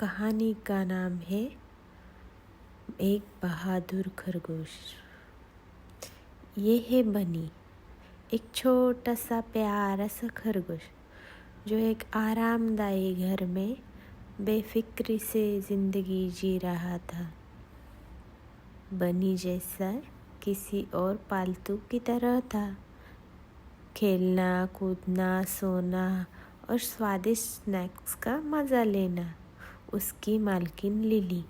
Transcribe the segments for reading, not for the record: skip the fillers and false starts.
कहानी का नाम है एक बहादुर खरगोश। ये है बनी, एक छोटा सा प्यारा सा खरगोश जो एक आरामदायी घर में बेफिक्री से जिंदगी जी रहा था। बनी जैसा किसी और पालतू की तरह था। खेलना, कूदना, सोना और स्वादिष्ट स्नैक्स का मज़ा लेना उसकी मालकिन लिली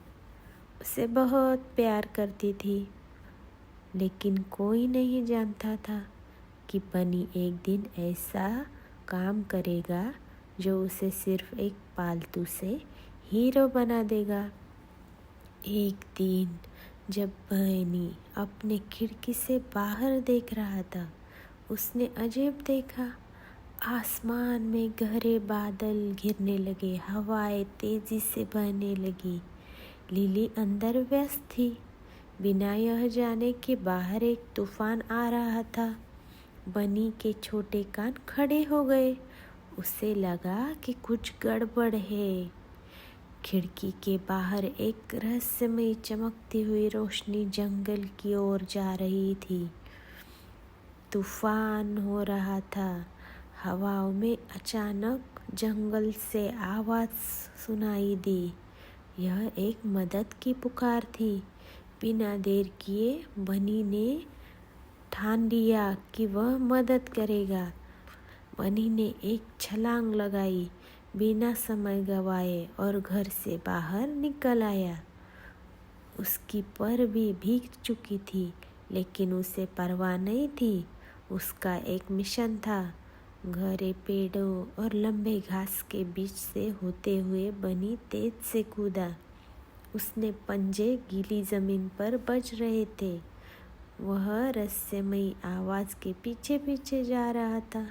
उसे बहुत प्यार करती थी। लेकिन कोई नहीं जानता था कि बनी एक दिन ऐसा काम करेगा जो उसे सिर्फ एक पालतू से हीरो बना देगा। एक दिन जब बनी अपने खिड़की से बाहर देख रहा था, उसने अजीब देखा। आसमान में गहरे बादल घिरने लगे, हवाएं तेजी से बहने लगी। लिली अंदर व्यस्त थी, बिना यह जाने कि बाहर एक तूफान आ रहा था। बनी के छोटे कान खड़े हो गए। उसे लगा कि कुछ गड़बड़ है। खिड़की के बाहर एक रहस्यमयी चमकती हुई रोशनी जंगल की ओर जा रही थी। तूफान हो रहा था। हवाओं में अचानक जंगल से आवाज़ सुनाई दी। यह एक मदद की पुकार थी। बिना देर किए बनी ने ठान लिया कि वह मदद करेगा। बनी ने एक छलांग लगाई, बिना समय गंवाए, और घर से बाहर निकल आया। उसकी पर भी भीग चुकी थी, लेकिन उसे परवाह नहीं थी। उसका एक मिशन था। गहरे पेड़ों और लंबे घास के बीच से होते हुए बनी तेज से कूदा। उसने पंजे गीली जमीन पर बज रहे थे। वह रहस्यमयी आवाज़ के पीछे पीछे जा रहा था।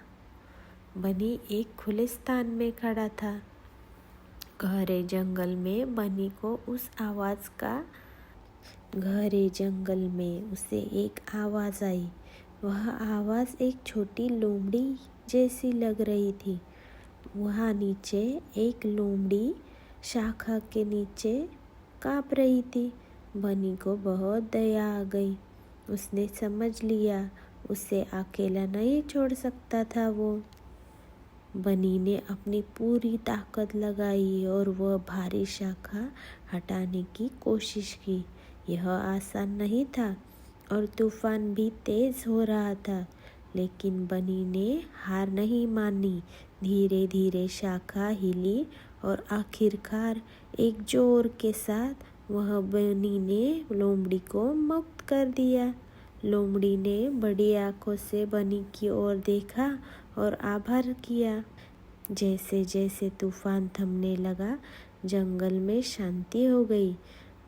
बनी एक खुले स्थान में खड़ा था। गहरे जंगल में बनी को गहरे जंगल में उसे एक आवाज़ आई। वह आवाज़ एक छोटी लोमड़ी जैसी लग रही थी। वहाँ नीचे एक लोमड़ी शाखा के नीचे काँप रही थी। बनी को बहुत दया आ गई। उसने समझ लिया उसे अकेला नहीं छोड़ सकता था वो। बनी ने अपनी पूरी ताकत लगाई और वह भारी शाखा हटाने की कोशिश की। यह आसान नहीं था और तूफान भी तेज हो रहा था, लेकिन बनी ने हार नहीं मानी। धीरे धीरे शाखा हिली और आखिरकार एक जोर के साथ वह बनी ने लोमड़ी को मुक्त कर दिया। लोमड़ी ने बड़ी आंखों से बनी की ओर देखा और आभार किया। जैसे जैसे तूफान थमने लगा, जंगल में शांति हो गई।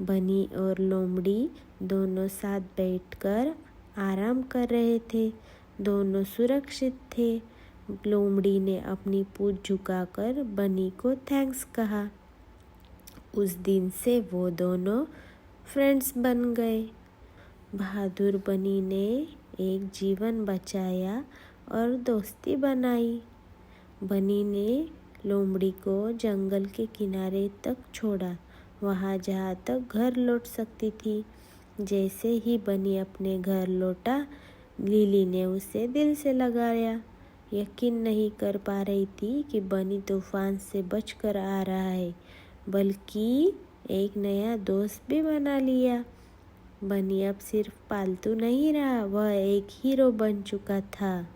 बनी और लोमड़ी दोनों साथ बैठकर आराम कर रहे थे। दोनों सुरक्षित थे। लोमड़ी ने अपनी पूंछ झुकाकर बनी को थैंक्स कहा। उस दिन से वो दोनों फ्रेंड्स बन गए। बहादुर बनी ने एक जीवन बचाया और दोस्ती बनाई। बनी ने लोमड़ी को जंगल के किनारे तक छोड़ा, वहाँ जहाँ तक घर लौट सकती थी। जैसे ही बनी अपने घर लौटा, लिली ने उसे दिल से लगाया। यकीन नहीं कर पा रही थी कि बनी तूफान से बचकर आ रहा है, बल्कि एक नया दोस्त भी बना लिया। बनी अब सिर्फ पालतू नहीं रहा, वह एक हीरो बन चुका था।